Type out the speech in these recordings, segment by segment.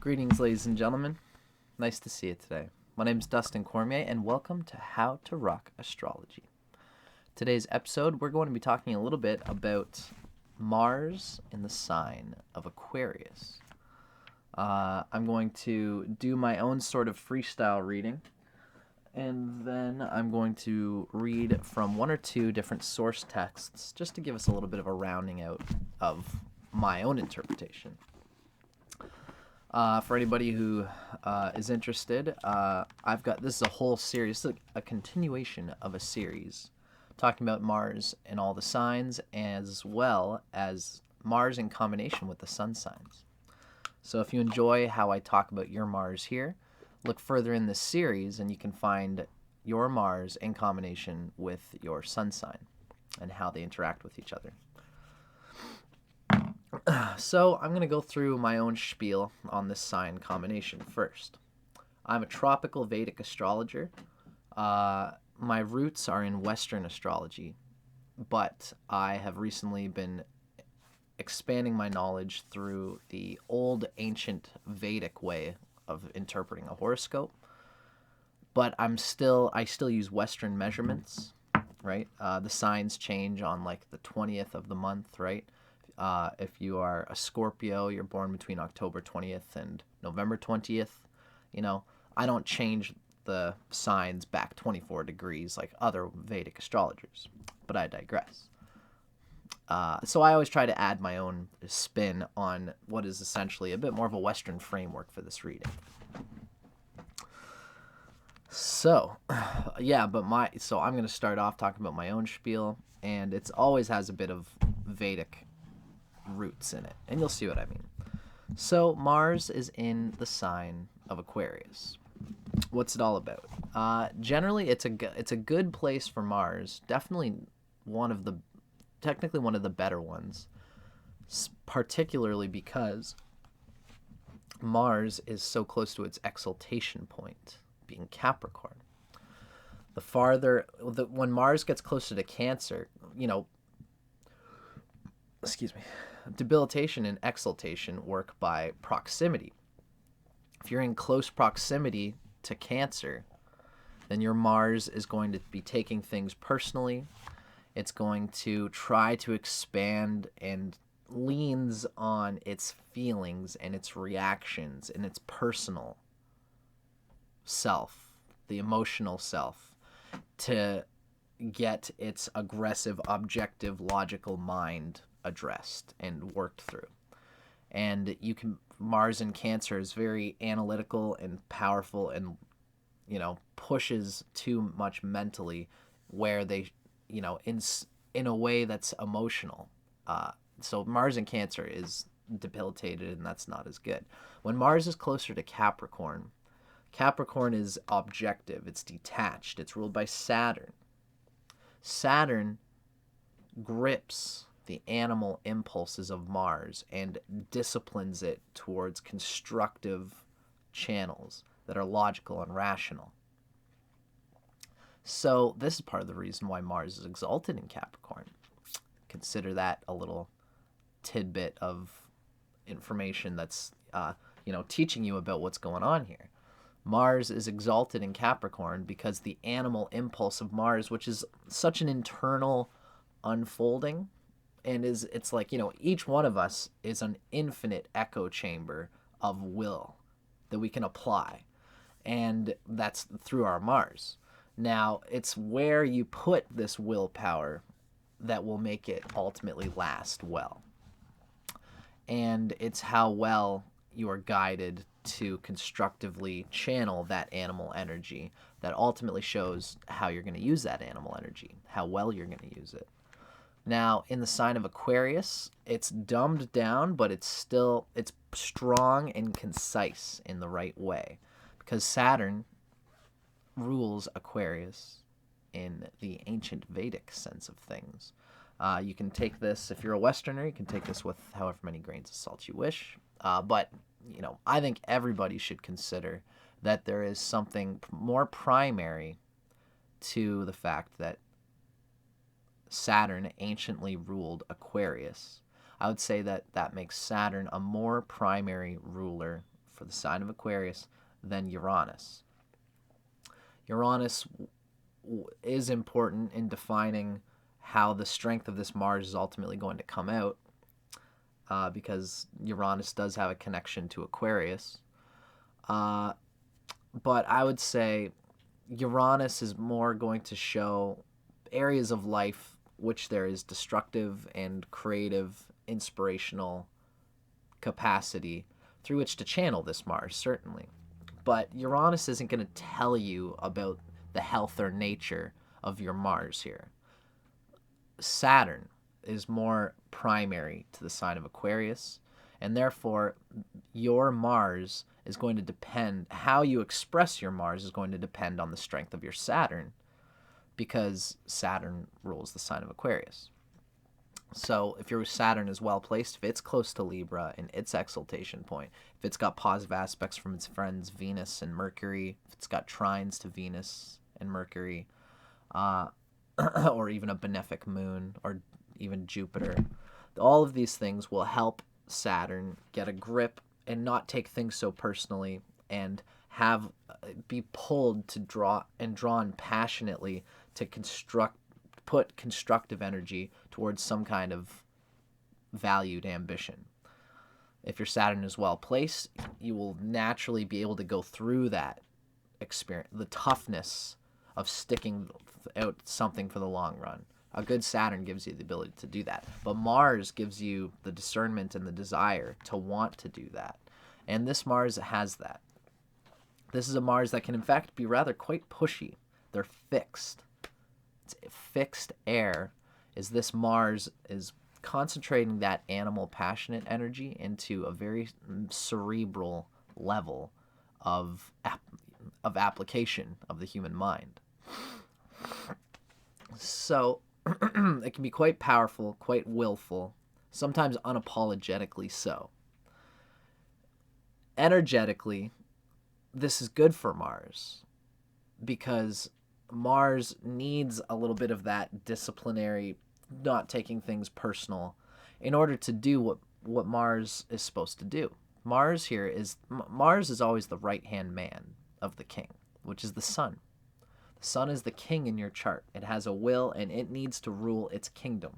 Greetings, ladies and gentlemen. Nice to see you today. My name is Dustin Cormier, and welcome to How to Rock Astrology. Today's episode, we're going to be talking a little bit about Mars in the sign of Aquarius. I'm going to do my own sort of freestyle reading, and then I'm going to read from one or two different source texts just to give us a little bit of a rounding out of my own interpretation. For anybody who is interested, this is a whole series, a continuation of a series talking about Mars and all the signs, as well as Mars in combination with the sun signs. So if you enjoy how I talk about your Mars here, look further in this series and you can find your Mars in combination with your sun sign and how they interact with each other. So I'm going to go through my own spiel on this sign combination first. I'm a tropical Vedic astrologer. My roots are in Western astrology, but I have recently been expanding my knowledge through the old ancient Vedic way of interpreting a horoscope. But I still use Western measurements, right? The signs change on like the 20th of the month, right? If you are a Scorpio, you're born between October 20th and November 20th. I don't change the signs back 24 degrees like other Vedic astrologers, but I digress. So I always try to add my own spin on what is essentially a bit more of a Western framework for this reading. So, I'm going to start off talking about my own spiel, and it always has a bit of Vedic roots in it, and you'll see what I mean. So Mars is in the sign of Aquarius. What's it all about? Generally, it's a good place for Mars. Definitely technically one of the better ones, particularly because Mars is so close to its exaltation point, being Capricorn. When Mars gets closer to Cancer, debilitation and exaltation work by proximity. If you're in close proximity to Cancer, then your Mars is going to be taking things personally. It's going to try to expand and leans on its feelings and its reactions and its personal self, the emotional self, to get its aggressive, objective, logical mind addressed and worked through. And Mars in Cancer is very analytical and powerful and, pushes too much mentally where they, in a way that's emotional. So Mars in Cancer is debilitated, and that's not as good. When Mars is closer to Capricorn is objective, it's detached, it's ruled by Saturn. Saturn grips the animal impulses of Mars and disciplines it towards constructive channels that are logical and rational. So this is part of the reason why Mars is exalted in Capricorn. Consider that a little tidbit of information that's teaching you about what's going on here. Mars is exalted in Capricorn because the animal impulse of Mars, which is such an internal unfolding, and it's like, each one of us is an infinite echo chamber of will that we can apply, and that's through our Mars. Now, it's where you put this willpower that will make it ultimately last well, and it's how well you are guided to constructively channel that animal energy that ultimately shows how you're going to use that animal energy, how well you're going to use it. Now, in the sign of Aquarius, it's dumbed down, but it's strong and concise in the right way, because Saturn rules Aquarius in the ancient Vedic sense of things. You can take this, if you're a Westerner, you can take this with however many grains of salt you wish, but I think everybody should consider that there is something more primary to the fact that Saturn anciently ruled Aquarius. I would say that makes Saturn a more primary ruler for the sign of Aquarius than Uranus. Uranus is important in defining how the strength of this Mars is ultimately going to come out, because Uranus does have a connection to Aquarius. But I would say Uranus is more going to show areas of life which there is destructive and creative, inspirational capacity through which to channel this Mars, certainly. But Uranus isn't going to tell you about the health or nature of your Mars here. Saturn is more primary to the sign of Aquarius, and therefore your Mars is going to depend, how you express your Mars is going to depend on the strength of your Saturn, because Saturn rules the sign of Aquarius. So if your Saturn is well placed, if it's close to Libra in its exaltation point, if it's got positive aspects from its friends Venus and Mercury, if it's got trines to Venus and Mercury, or even a benefic moon, or even Jupiter, all of these things will help Saturn get a grip and not take things so personally, and be pulled to drawn passionately to put constructive energy towards some kind of valued ambition. If your Saturn is well placed, you will naturally be able to go through that experience, the toughness of sticking out something for the long run. A good Saturn gives you the ability to do that. But Mars gives you the discernment and the desire to want to do that. And this Mars has that. This is a Mars that can, in fact, be rather quite pushy. They're fixed. It's fixed air. This Mars is concentrating that animal passionate energy into a very cerebral level of application of the human mind. So it can be quite powerful, quite willful, sometimes unapologetically so. Energetically, this is good for Mars, because Mars needs a little bit of that disciplinary, not taking things personal, in order to do what Mars is supposed to do. Mars is always the right-hand man of the king, which is the sun. The sun is the king in your chart. It has a will, and it needs to rule its kingdom.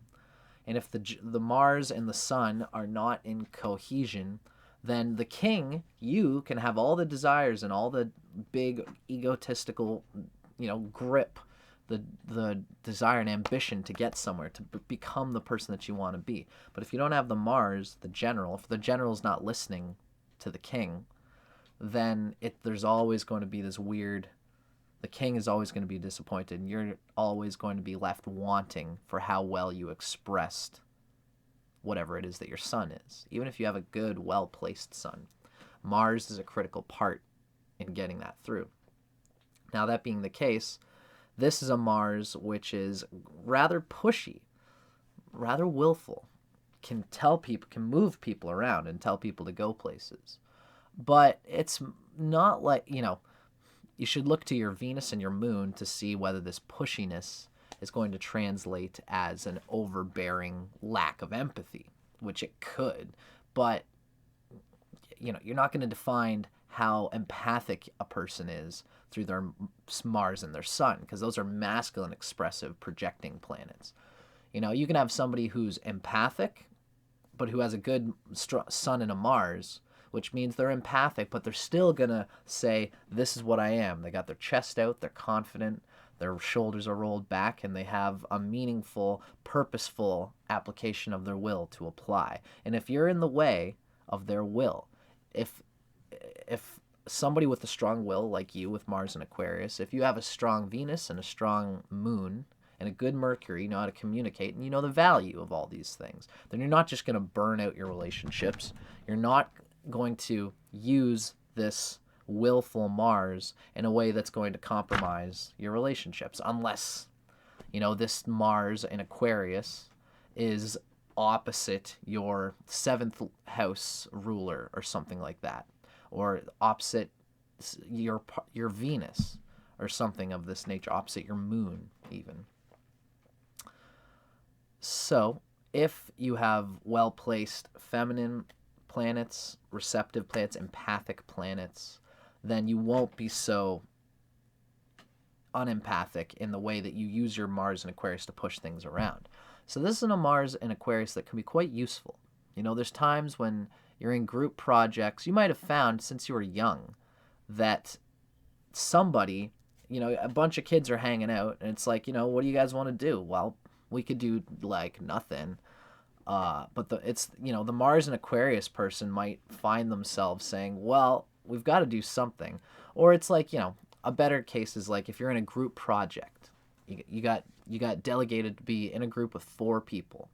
And if the Mars and the sun are not in cohesion, then the king, you can have all the desires and all the big egotistical, grip, the desire and ambition to get somewhere, to become the person that you want to be. But if you don't have the Mars, the general, if the general's not listening to the king, then there's always going to be this weird, the king is always going to be disappointed, and you're always going to be left wanting for how well you expressed whatever it is that your sun is. Even if you have a good, well-placed sun, Mars is a critical part in getting that through. Now, that being the case, this is a Mars which is rather pushy, rather willful, can move people around and tell people to go places. But it's not like, you should look to your Venus and your moon to see whether this pushiness is going to translate as an overbearing lack of empathy, which it could. But, you're not going to define how empathic a person is through their Mars and their sun, because those are masculine, expressive, projecting planets. You can have somebody who's empathic, but who has a good sun and a Mars, which means they're empathic, but they're still going to say, this is what I am. They got their chest out, they're confident, their shoulders are rolled back, and they have a meaningful, purposeful application of their will to apply. And if you're in the way of their will, if somebody with a strong will like you with Mars and Aquarius, if you have a strong Venus and a strong moon and a good Mercury, you know how to communicate, and you know the value of all these things, then you're not just going to burn out your relationships. You're not going to use this willful Mars in a way that's going to compromise your relationships, unless, this Mars in Aquarius is opposite your 7th house ruler or something like that, or opposite your Venus or something of this nature, opposite your moon even. So if you have well-placed feminine planets, receptive planets, empathic planets, then you won't be so unempathic in the way that you use your Mars in Aquarius to push things around. So this is a Mars in Aquarius that can be quite useful. You know, there's times when you're in group projects, you might have found since you were young that somebody, you know, a bunch of kids are hanging out and it's like, you know, what do you guys want to do? Well, we could do like nothing. But it's, you know, the Mars and Aquarius person might find themselves saying, well, we've got to do something. Or it's like, you know, a better case is like if you're in a group project, you got delegated to be in a group of 4 people.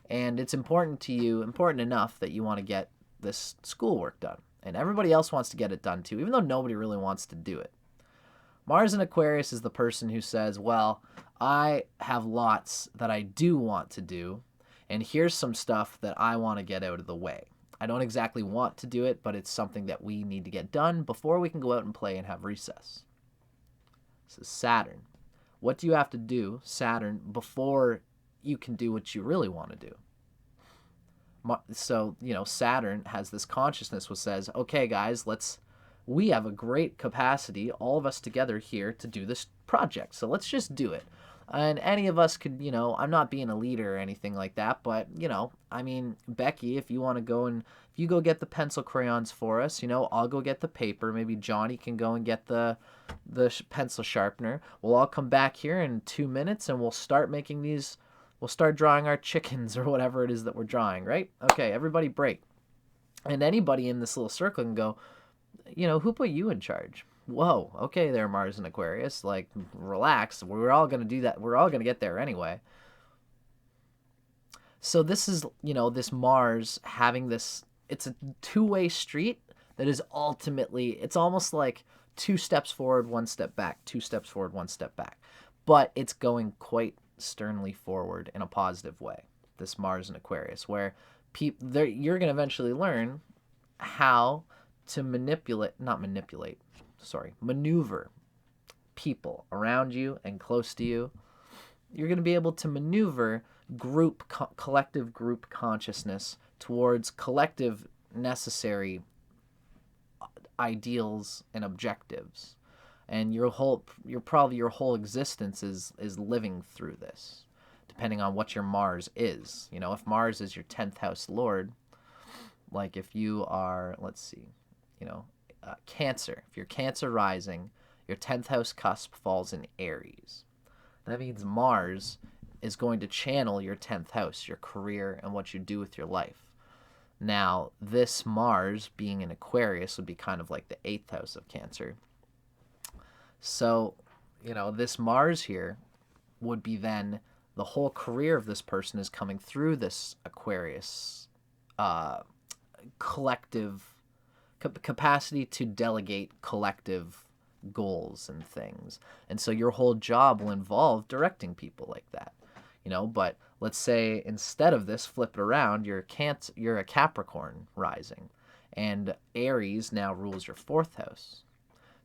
And it's important to you, important enough that you want to get this schoolwork done. And everybody else wants to get it done too, even though nobody really wants to do it. Mars in Aquarius is the person who says, well, I have lots that I do want to do, and here's some stuff that I want to get out of the way. I don't exactly want to do it, but it's something that we need to get done before we can go out and play and have recess. This is Saturn. What do you have to do, Saturn, before you can do what you really want to do? So, you know, Saturn has this consciousness which says, okay, guys, we have a great capacity, all of us together here, to do this project. So let's just do it. And any of us could, you know, I'm not being a leader or anything like that, but, you know, I mean, Becky, if you want to go and, if you go get the pencil crayons for us, you know, I'll go get the paper. Maybe Johnny can go and get the pencil sharpener. We'll all come back here in 2 minutes and we'll start making these, we'll start drawing our chickens or whatever it is that we're drawing, right? Okay, everybody break. And anybody in this little circle can go, you know, who put you in charge? Whoa, okay there, Mars and Aquarius. Like, relax. We're all going to do that. We're all going to get there anyway. So this is, you know, this Mars having this, it's a two-way street that is ultimately, it's almost like 2 steps forward, 1 step back, 2 steps forward, 1 step back. But it's going quite sternly forward in a positive way, this Mars and Aquarius, where you're going to eventually learn how to maneuver people around you and close to you. You're going to be able to maneuver collective group consciousness towards collective necessary ideals and objectives. And your whole existence is living through this, depending on what your Mars is. You know, if Mars is your 10th house lord, like if you are, let's see, you know, Cancer. If you're Cancer rising, your 10th house cusp falls in Aries. That means Mars is going to channel your 10th house, your career, and what you do with your life. Now, this Mars being in Aquarius would be kind of like the 8th house of Cancer. So, you know, this Mars here would be then the whole career of this person is coming through this Aquarius collective capacity to delegate collective goals and things. And so your whole job will involve directing people like that, you know. But let's say instead of this, flip it around, you're a Capricorn rising, and Aries now rules your 4th house.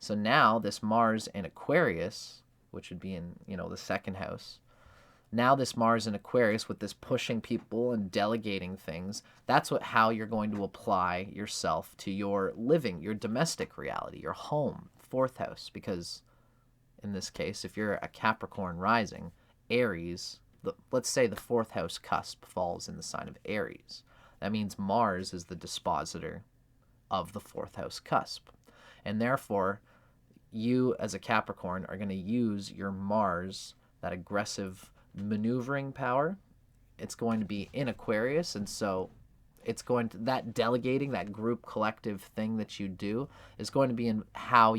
So now this Mars in Aquarius, which would be in, you know, the 2nd house, now this Mars in Aquarius with this pushing people and delegating things, that's how you're going to apply yourself to your living, your domestic reality, your home, 4th house. Because in this case, if you're a Capricorn rising, Aries, let's say the 4th house cusp falls in the sign of Aries. That means Mars is the dispositor of the 4th house cusp. And therefore, you as a Capricorn are going to use your Mars, that aggressive maneuvering power. It's going to be in Aquarius, and so it's going to, that delegating, that group collective thing that you do is going to be in how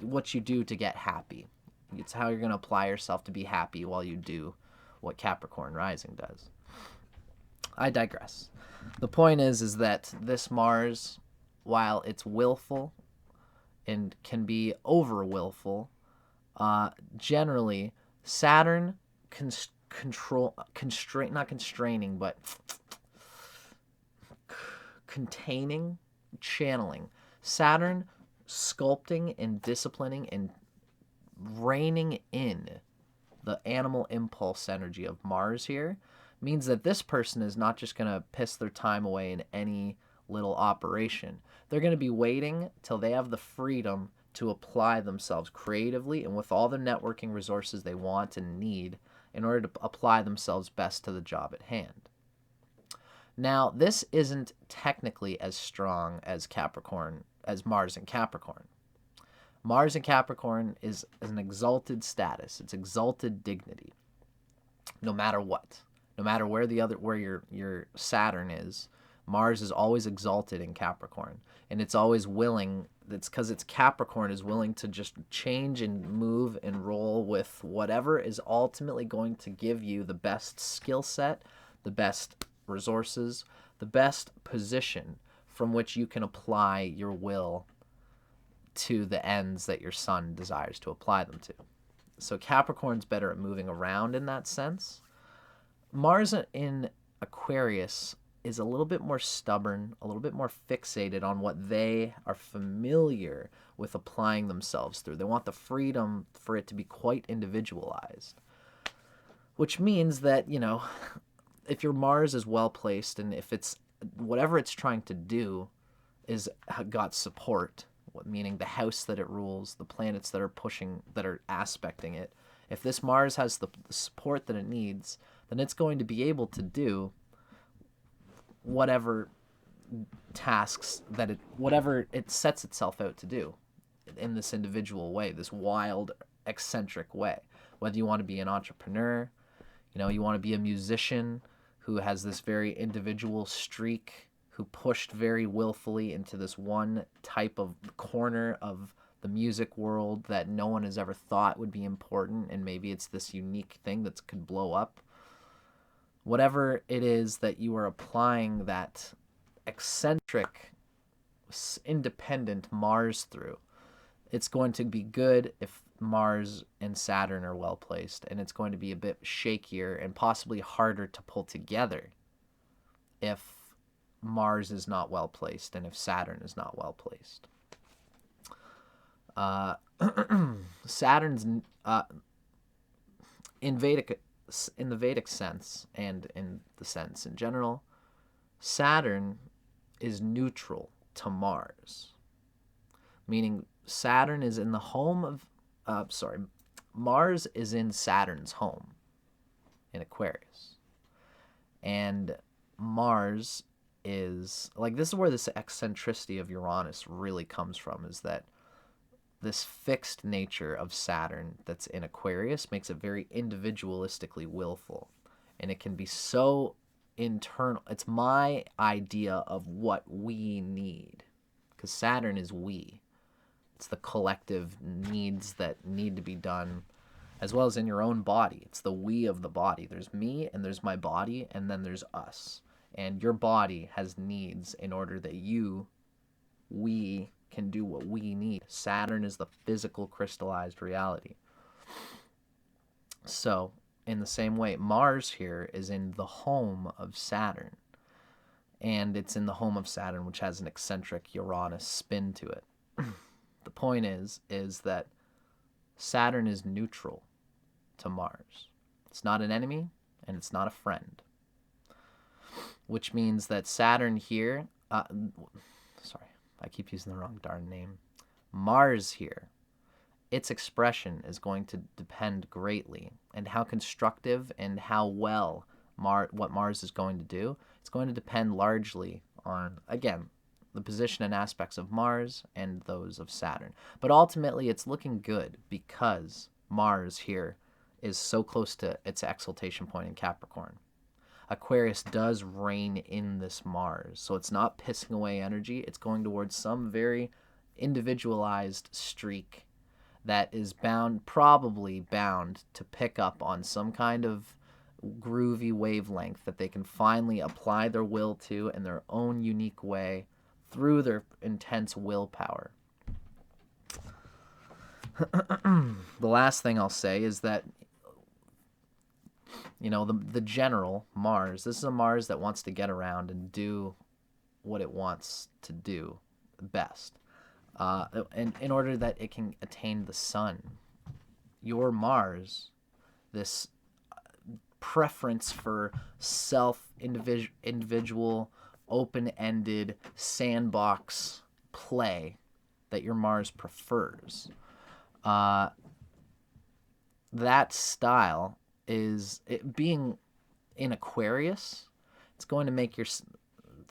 what you do to get happy. It's how you're going to apply yourself to be happy while you do what Capricorn rising does. I digress. The point is that this Mars, while it's willful and can be over willful, generally Saturn containing, channeling. Saturn sculpting and disciplining and reining in the animal impulse energy of Mars here means that this person is not just going to piss their time away in any little operation. They're going to be waiting till they have the freedom to apply themselves creatively and with all the networking resources they want and need in order to apply themselves best to the job at hand. Now, this isn't technically as strong as Mars in Capricorn. Mars in Capricorn is an exalted status. It's exalted dignity. No matter what. No matter where your Saturn is, Mars is always exalted in Capricorn. And it's always willing, it's because it's Capricorn is willing to just change and move and roll with whatever is ultimately going to give you the best skill set, the best resources, the best position from which you can apply your will to the ends that your sun desires to apply them to. So Capricorn's better at moving around in that sense. Mars in Aquarius is a little bit more stubborn, a little bit more fixated on what they are familiar with applying themselves through. They want the freedom for it to be quite individualized, which means that, you know, if your Mars is well placed and if it's whatever it's trying to do is got support, meaning the house that it rules, the planets that are pushing, that are aspecting it, if this Mars has the support that it needs, then it's going to be able to do whatever tasks that whatever it sets itself out to do in this individual way, this wild, eccentric way. Whether you want to be an entrepreneur, you know, you want to be a musician who has this very individual streak, who pushed very willfully into this one type of corner of the music world that no one has ever thought would be important, and maybe it's this unique thing that could blow up. Whatever it is that you are applying that eccentric, independent Mars through, it's going to be good if Mars and Saturn are well placed, and it's going to be a bit shakier and possibly harder to pull together if Mars is not well placed and if Saturn is not well placed. Saturn's in the Vedic sense and in the sense in general, Saturn is neutral to Mars, meaning Saturn is in the home of Mars is in Saturn's home in Aquarius, and Mars is like, this is where this eccentricity of Uranus really comes from, is that this fixed nature of Saturn that's in Aquarius makes it very individualistically willful, and it can be so internal. It's my idea of what we need, because Saturn is we. It's the collective needs that need to be done, as well as in your own body. It's the we of the body. There's me, and there's my body, and then there's us. And your body has needs in order that we can do what we need. Saturn is the physical crystallized reality. So, in the same way, Mars here is in the home of Saturn. And it's in the home of Saturn, which has an eccentric Uranus spin to it. The point is that Saturn is neutral to Mars. It's not an enemy, and it's not a friend. Which means that Saturn here, sorry, I keep using the wrong darn name. Mars here, its expression is going to depend greatly, and how constructive and how well what Mars is going to do, it's going to depend largely on, again, the position and aspects of Mars and those of Saturn. But ultimately, it's looking good because Mars here is so close to its exaltation point in Capricorn. Aquarius does reign in this Mars, so it's not pissing away energy. It's going towards some very individualized streak that is probably bound to pick up on some kind of groovy wavelength that they can finally apply their will to in their own unique way through their intense willpower. The last thing I'll say is that, you know, the general Mars, this is a Mars that wants to get around and do what it wants to do best. And in order that it can attain the sun, your Mars, this preference for individual open-ended sandbox play that your Mars prefers. That style is being in Aquarius. It's going to make your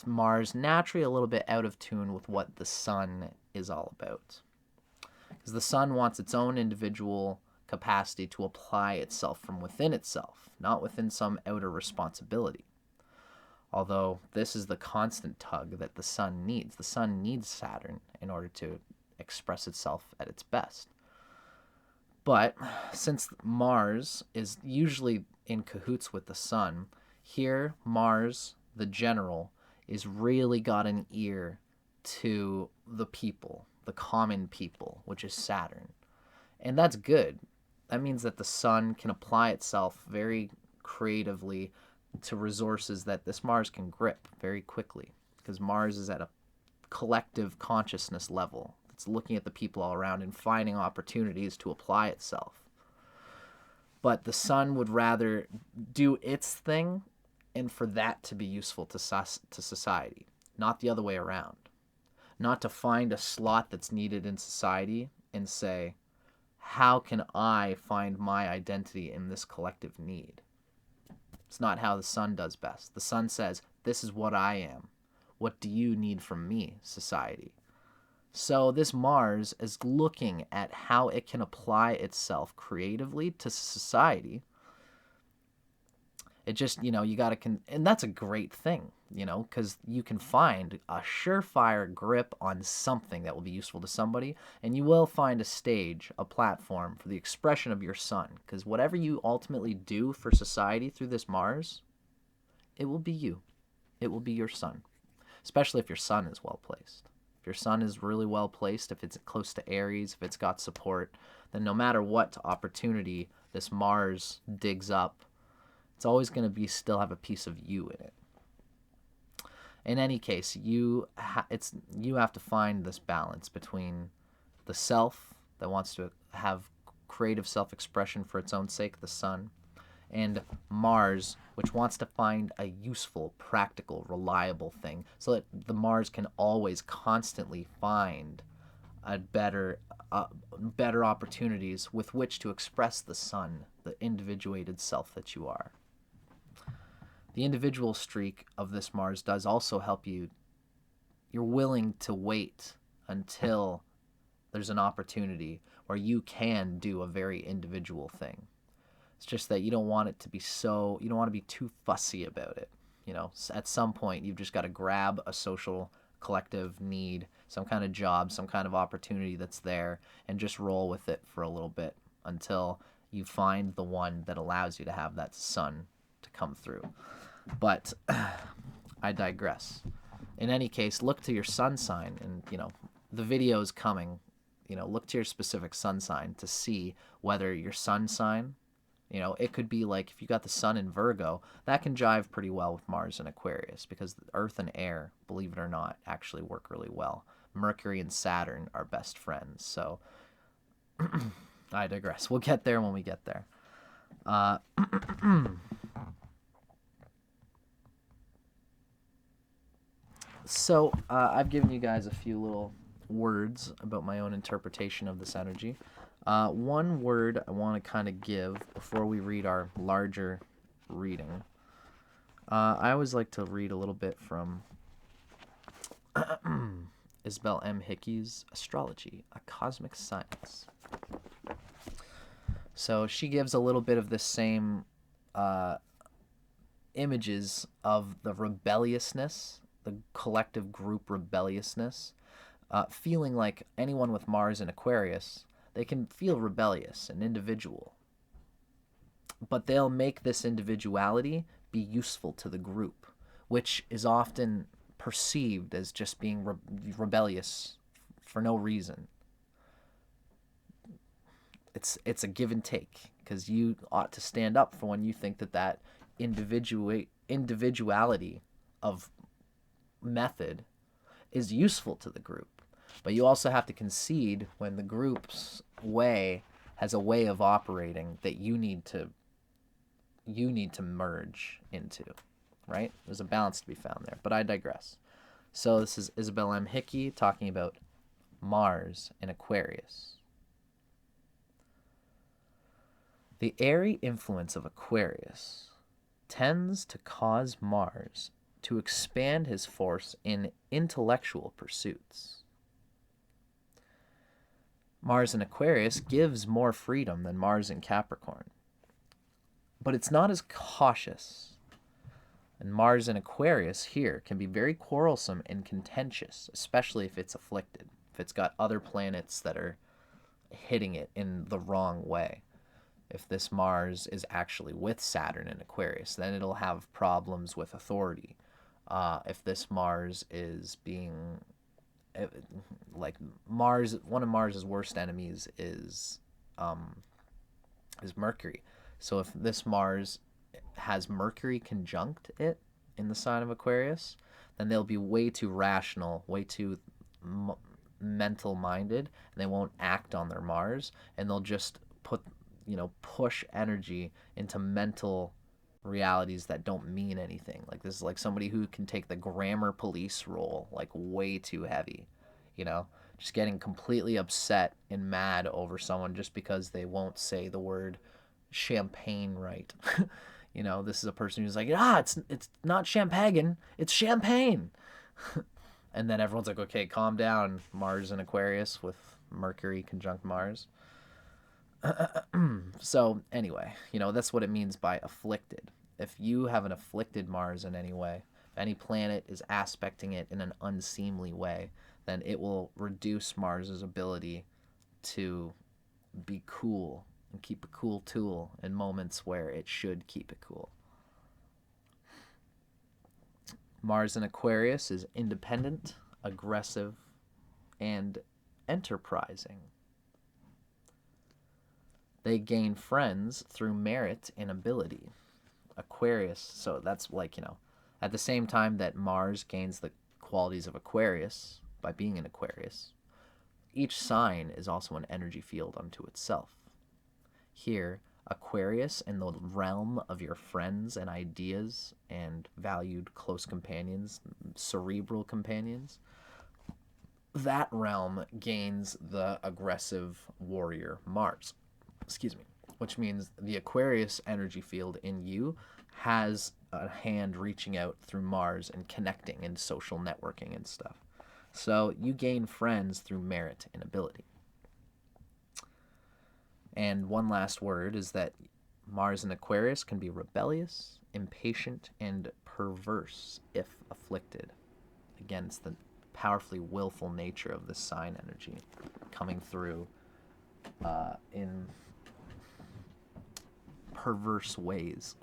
Mars naturally a little bit out of tune with what the sun is all about. Because the sun wants its own individual capacity to apply itself from within itself, not within some outer responsibility. Although this is the constant tug that the sun needs. The sun needs Saturn in order to express itself at its best. But since Mars is usually in cahoots with the sun, here Mars, the general, is really got an ear to the people, the common people, which is Saturn. And that's good. That means that the sun can apply itself very creatively to resources that this Mars can grip very quickly, because Mars is at a collective consciousness level. It's looking at the people all around and finding opportunities to apply itself. But the sun would rather do its thing and for that to be useful to society, not the other way around. Not to find a slot that's needed in society and say, how can I find my identity in this collective need? It's not how the sun does best. The sun says, this is what I am. What do you need from me, society? So this Mars is looking at how it can apply itself creatively to society. It just, you got to, and that's a great thing, because you can find a surefire grip on something that will be useful to somebody, and you will find a stage, a platform for the expression of your sun, because whatever you ultimately do for society through this Mars, it will be you. It will be your sun, especially if your sun is well placed. If your sun is really well placed, if it's close to Aries, if it's got support, then no matter what opportunity this Mars digs up, it's always going to still have a piece of you in it. In any case, you have to find this balance between the self that wants to have creative self-expression for its own sake, the sun, and Mars, which wants to find a useful, practical, reliable thing, so that the Mars can always constantly find better opportunities with which to express the sun, the individuated self that you are. The individual streak of this Mars does also help you. You're willing to wait until there's an opportunity where you can do a very individual thing. It's just that you don't want it to be you don't want to be too fussy about it. At some point, you've just got to grab a social collective need, some kind of job, some kind of opportunity that's there, and just roll with it for a little bit until you find the one that allows you to have that sun to come through. But I digress. In any case, look to your sun sign, and the video is coming. Look to your specific sun sign to see whether your sun sign, it could be like if you got the sun in Virgo, that can jive pretty well with Mars in Aquarius, because the Earth and air, believe it or not, actually work really well. Mercury and Saturn are best friends. So I digress. We'll get there when we get there. So I've given you guys a few little words about my own interpretation of this energy. One word I want to kind of give before we read our larger reading. I always like to read a little bit from Isabel M. Hickey's Astrology, a Cosmic Science. So she gives a little bit of the same images of the rebelliousness, the collective group rebelliousness, feeling like anyone with Mars in Aquarius, they can feel rebellious and individual. But they'll make this individuality be useful to the group, which is often perceived as just being rebellious for no reason. It's a give and take, because you ought to stand up for when you think that individuality of method is useful to the group. But you also have to concede when the group's way has a way of operating that you need to merge into. right? There's a balance to be found there, but I digress. So this is Isabel M. Hickey talking about Mars in Aquarius. The airy influence of Aquarius tends to cause Mars to expand his force in intellectual pursuits. Mars in Aquarius gives more freedom than Mars in Capricorn, but it's not as cautious. And Mars in Aquarius here can be very quarrelsome and contentious, especially if it's afflicted, if it's got other planets that are hitting it in the wrong way. If this Mars is actually with Saturn in Aquarius, then it'll have problems with authority. If this Mars is being, like Mars, one of Mars's worst enemies is Mercury. So if this Mars has Mercury conjunct it in the sign of Aquarius, then they'll be way too rational, way too mental minded, and they won't act on their Mars, and they'll just push energy into mental realities that don't mean anything. Like this is like somebody who can take the grammar police role like way too heavy, just getting completely upset and mad over someone just because they won't say the word champagne right. This is a person who's like, it's not champagne, it's champagne. And then everyone's like, okay, calm down. Mars in Aquarius with Mercury conjunct Mars. So anyway, that's what it means by afflicted. If you have an afflicted Mars in any way, if any planet is aspecting it in an unseemly way, then it will reduce Mars's ability to be cool and keep a cool tool in moments where it should keep it cool. Mars in Aquarius is independent, aggressive, and enterprising. They gain friends through merit and ability. Aquarius, so that's like, at the same time that Mars gains the qualities of Aquarius by being in Aquarius, each sign is also an energy field unto itself. Here, Aquarius, in the realm of your friends and ideas and valued close companions, cerebral companions, that realm gains the aggressive warrior Mars. Which means the Aquarius energy field in you has a hand reaching out through Mars and connecting and social networking and stuff. So you gain friends through merit and ability. And one last word is that Mars in Aquarius can be rebellious, impatient, and perverse if afflicted. Again, it's the powerfully willful nature of this sign energy coming through in perverse ways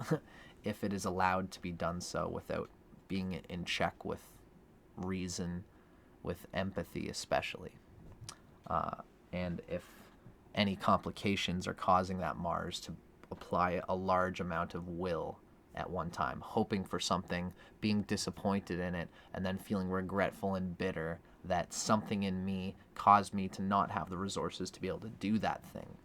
if it is allowed to be done so without being in check with reason, with empathy especially. And if any complications are causing that Mars to apply a large amount of will at one time, hoping for something, being disappointed in it, and then feeling regretful and bitter that something in me caused me to not have the resources to be able to do that thing.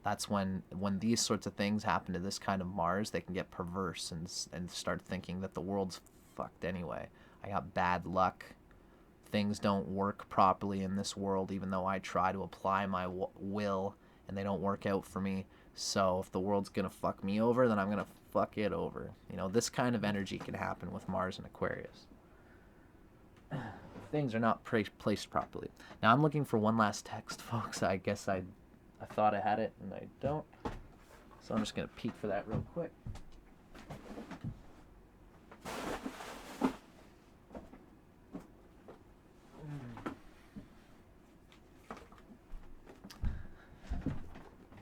That's when these sorts of things happen to this kind of Mars, they can get perverse and start thinking that the world's fucked anyway. I got bad luck. Things don't work properly in this world, even though I try to apply my will and they don't work out for me. So if the world's going to fuck me over, then I'm going to fuck it over. This kind of energy can happen with Mars and Aquarius. Things are not placed properly. Now I'm looking for one last text, folks. I guess I thought I had it and I don't. So I'm just going to peek for that real quick.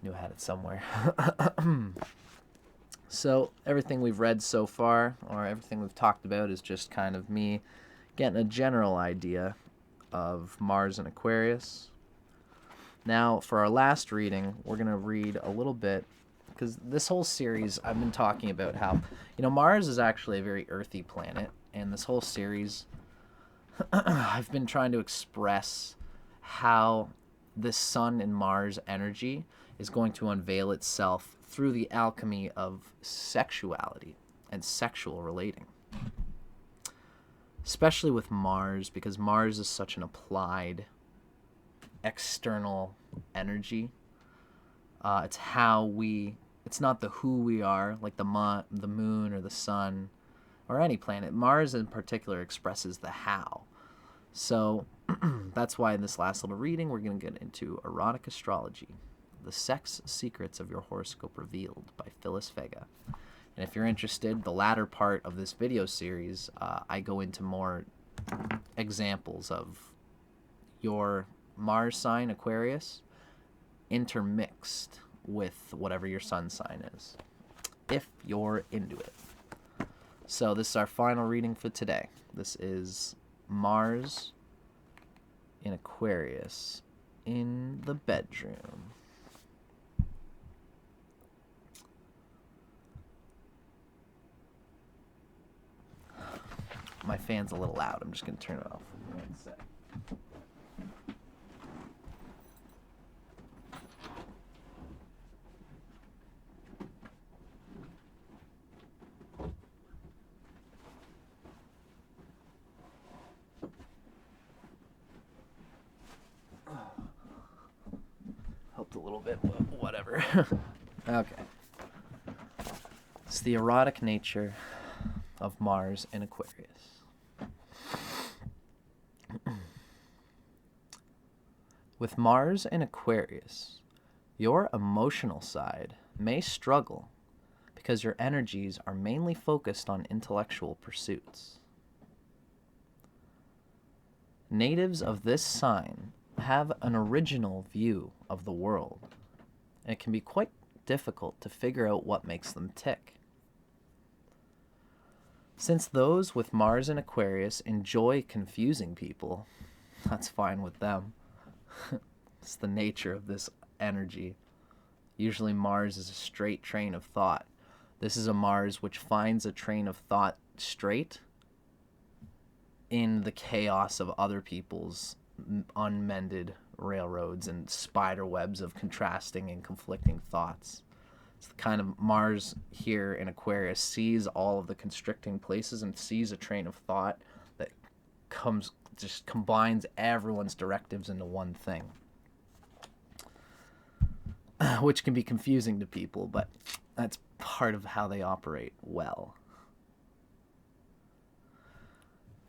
Knew I had it somewhere. So everything we've read so far, or everything we've talked about, is just kind of me getting a general idea of Mars and Aquarius. Now, for our last reading, we're going to read a little bit, because this whole series I've been talking about how, Mars is actually a very earthy planet, and this whole series I've been trying to express how this Sun and Mars energy is going to unveil itself through the alchemy of sexuality. and sexual relating. Especially with Mars, because Mars is such an applied external energy. It's not the who we are, like the moon or the sun or any planet. Mars in particular expresses the how. So that's why in this last little reading, we're going to get into erotic astrology, the sex secrets of your horoscope revealed by Phyllis Vega. And if you're interested, the latter part of this video series, I go into more examples of your Mars sign, Aquarius, intermixed with whatever your sun sign is, if you're into it. So this is our final reading for today. This is Mars in Aquarius in the bedroom. My fan's a little loud. I'm just going to turn it off. One sec. Helped a little bit, but whatever. Okay. It's the erotic nature of Mars in Aquarius. With Mars in Aquarius, your emotional side may struggle because your energies are mainly focused on intellectual pursuits. Natives of this sign have an original view of the world, and it can be quite difficult to figure out what makes them tick. Since those with Mars in Aquarius enjoy confusing people, that's fine with them. It's the nature of this energy. Usually Mars is a straight train of thought. This is a Mars which finds a train of thought straight in the chaos of other people's unmended railroads and spider webs of contrasting and conflicting thoughts. It's the kind of Mars here in Aquarius sees all of the constricting places and sees a train of thought that just combines everyone's directives into one thing, which can be confusing to people, but that's part of how they operate well.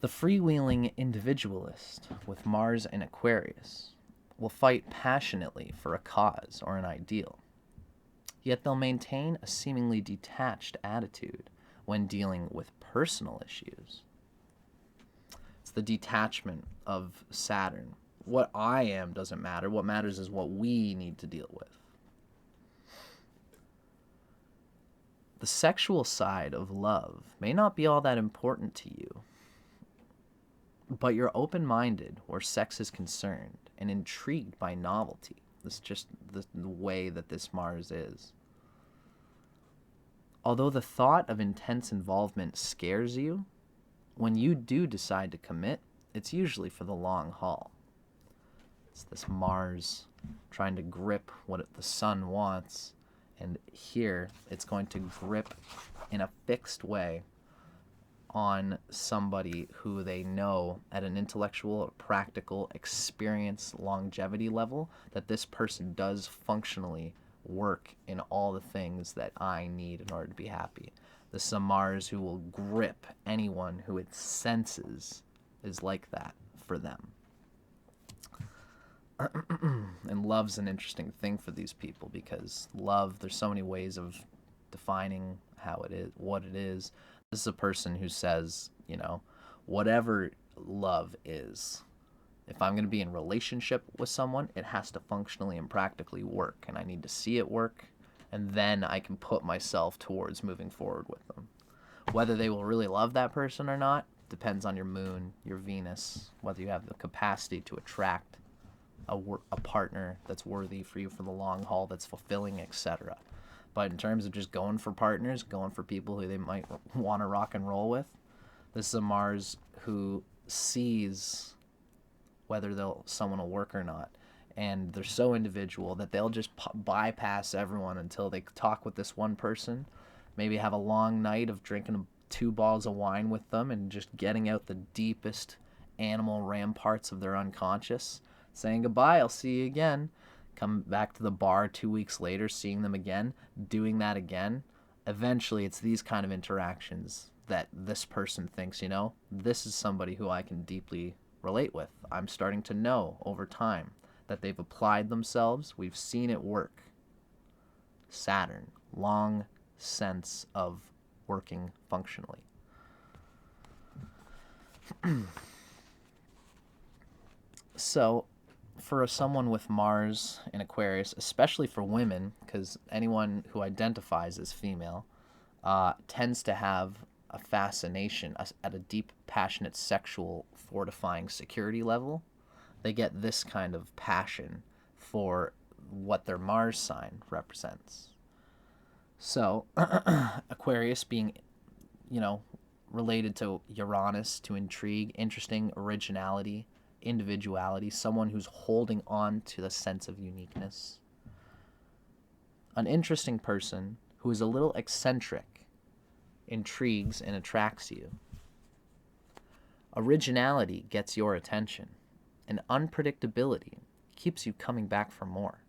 The freewheeling individualist with Mars in Aquarius will fight passionately for a cause or an ideal, yet they'll maintain a seemingly detached attitude when dealing with personal issues. It's the detachment of Saturn. What I am doesn't matter. What matters is what we need to deal with. The sexual side of love may not be all that important to you, but you're open-minded where sex is concerned and intrigued by novelty. This is just the way that this Mars is. Although the thought of intense involvement scares you, when you do decide to commit, it's usually for the long haul. It's this Mars trying to grip what the sun wants, and here it's going to grip in a fixed way on somebody who they know at an intellectual, practical, experience, longevity level that this person does functionally work in all the things that I need in order to be happy. This is a Mars who will grip anyone who it senses is like that for them. And love's an interesting thing for these people because love, there's so many ways of defining how it is, what it is. This is a person who says, you know, whatever love is, if I'm going to be in relationship with someone, it has to functionally and practically work, and I need to see it work, and then I can put myself towards moving forward with them. Whether they will really love that person or not depends on your moon, your Venus, whether you have the capacity to attract a partner that's worthy for you for the long haul, that's fulfilling, etc. But in terms of just going for partners, going for people who they might want to rock and roll with, this is a Mars who sees whether someone will work or not. And they're so individual that they'll just bypass everyone until they talk with this one person. Maybe have a long night of drinking 2 bottles of wine with them and just getting out the deepest animal ramparts of their unconscious, saying goodbye, I'll see you again. Come back to the bar 2 weeks later, seeing them again, doing that again. Eventually, it's these kind of interactions that this person thinks, this is somebody who I can deeply relate with. I'm starting to know over time that they've applied themselves. We've seen it work. Saturn, long sense of working functionally. So, for someone with Mars in Aquarius, especially for women, because anyone who identifies as female tends to have a fascination at a deep, passionate, sexual, fortifying security level. They get this kind of passion for what their Mars sign represents. So, Aquarius being, related to Uranus, to intrigue, interesting, originality, individuality, someone who's holding on to the sense of uniqueness. An interesting person who is a little eccentric, intrigues and attracts you. Originality gets your attention, and unpredictability keeps you coming back for more.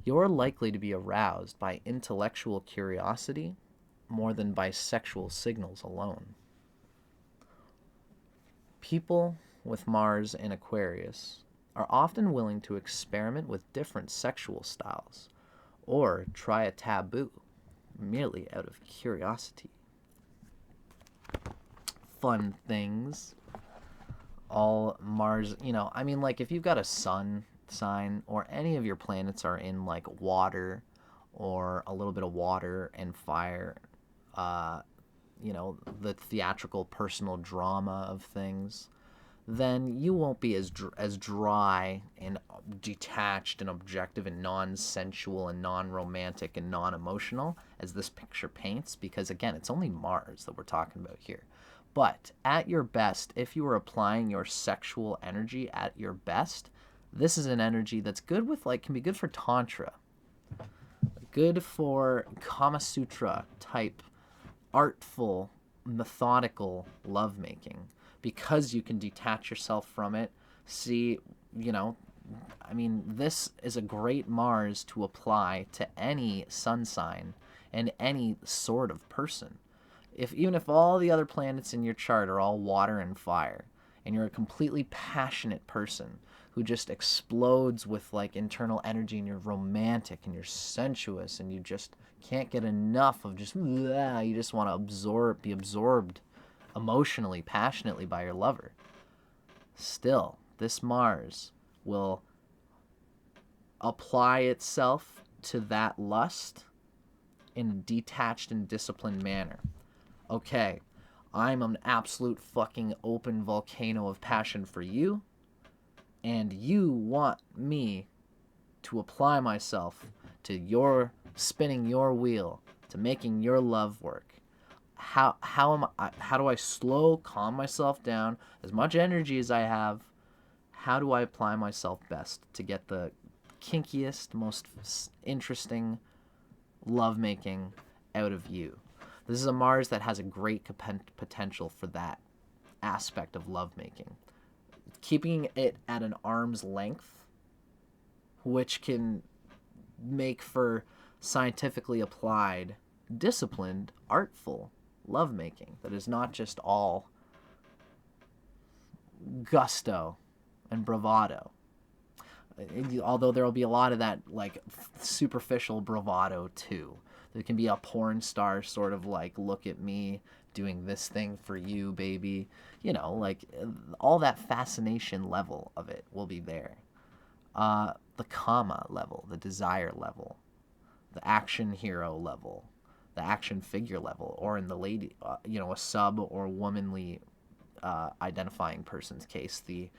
You're likely to be aroused by intellectual curiosity more than by sexual signals alone. People with Mars in Aquarius are often willing to experiment with different sexual styles or try a taboo merely out of curiosity. Fun things. All Mars, if you've got a sun sign or any of your planets are in like water or a little bit of water and fire, the theatrical personal drama of things, then you won't be as dry and detached and objective and non-sensual and non-romantic and non-emotional as this picture paints, because again, it's only Mars that we're talking about here. But at your best, if you are applying your sexual energy at your best, this is an energy that's good with, can be good for Tantra, good for Kama Sutra type, artful, methodical lovemaking, because you can detach yourself from it. See, this is a great Mars to apply to any sun sign and any sort of person. Even if all the other planets in your chart are all water and fire, and you're a completely passionate person who just explodes with internal energy, and you're romantic and you're sensuous and you just can't get enough of you just want to be absorbed emotionally, passionately by your lover, still, this Mars will apply itself to that lust in a detached and disciplined manner. Okay, I'm an absolute fucking open volcano of passion for you, and you want me to apply myself to your spinning your wheel, to making your love work. How do I calm myself down, as much energy as I have? How do I apply myself best to get the kinkiest, most interesting lovemaking out of you? This is a Mars that has a great potential for that aspect of lovemaking. Keeping it at an arm's length, which can make for scientifically applied, disciplined, artful lovemaking that is not just all gusto and bravado. Although there will be a lot of that superficial bravado too. There can be a porn star sort of look at me doing this thing for you, baby. All that fascination level of it will be there. The kama level, the desire level, the action hero level, the action figure level, or in the lady, a sub or womanly identifying person's case, the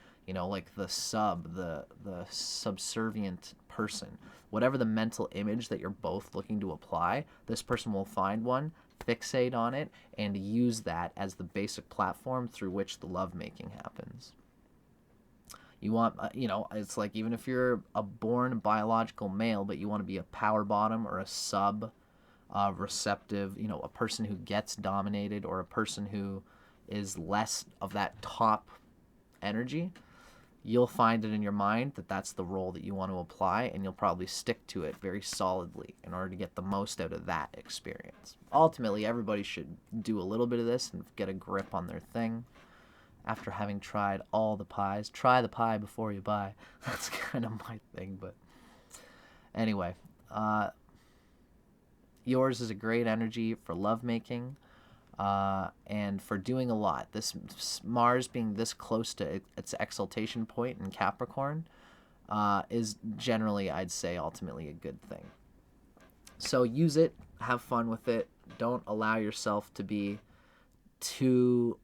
subservient person. Whatever the mental image that you're both looking to apply, this person will find one, fixate on it, and use that as the basic platform through which the lovemaking happens. You want, it's like even if you're a born biological male, but you want to be a power bottom or a sub, receptive, you know, a person who gets dominated, or a person who is less of that top energy, you'll find it in your mind that that's the role that you want to apply, and you'll probably stick to it very solidly in order to get the most out of that experience. Ultimately, everybody should do a little bit of this and get a grip on their thing. After having tried all the pies, try the pie before you buy. That's kind of my thing, but anyway, yours is a great energy for lovemaking, and for doing a lot. This Mars being this close to its exaltation point in Capricorn is generally, I'd say, ultimately a good thing. So use it, have fun with it. Don't allow yourself to be too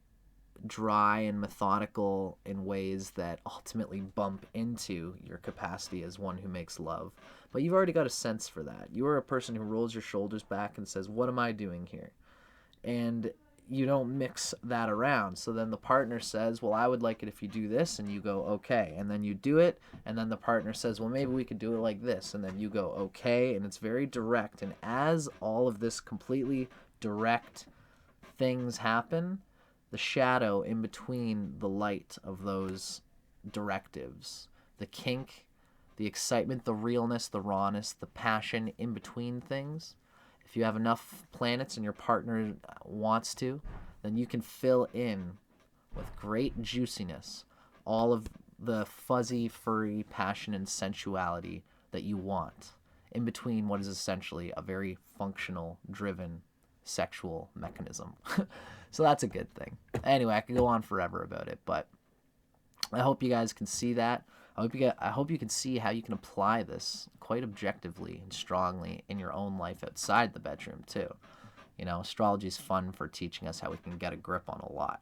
dry and methodical in ways that ultimately bump into your capacity as one who makes love. But you've already got a sense for that. You are a person who rolls your shoulders back and says, what am I doing here? And you don't mix that around. So then the partner says, well, I would like it if you do this, and you go, okay, and then you do it, and then the partner says, well, maybe we could do it like this, and then you go, okay, and it's very direct. And as all of this completely direct things happen, the shadow in between the light of those directives, the kink, the excitement, the realness, the rawness, the passion in between things, if you have enough planets and your partner wants to, then you can fill in with great juiciness all of the fuzzy, furry passion and sensuality that you want in between what is essentially a very functional, driven sexual mechanism. So that's a good thing. Anyway, I could go on forever about it, but I hope you guys can see that. I hope you can see how you can apply this quite objectively and strongly in your own life outside the bedroom too. You know, astrology is fun for teaching us how we can get a grip on a lot.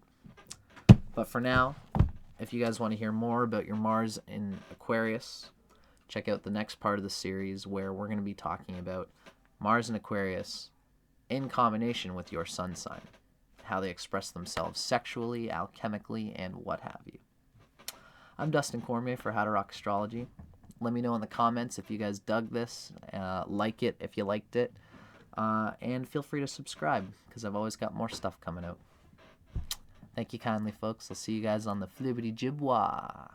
But for now, if you guys want to hear more about your Mars in Aquarius, check out the next part of the series where we're going to be talking about Mars in Aquarius in combination with your sun sign, how they express themselves sexually, alchemically, and what have you. I'm Dustin Cormier for How to Rock Astrology. Let me know in the comments if you guys dug this, like it if you liked it, and feel free to subscribe because I've always got more stuff coming out. Thank you kindly, folks. I'll see you guys on the Flibbity Jibwa.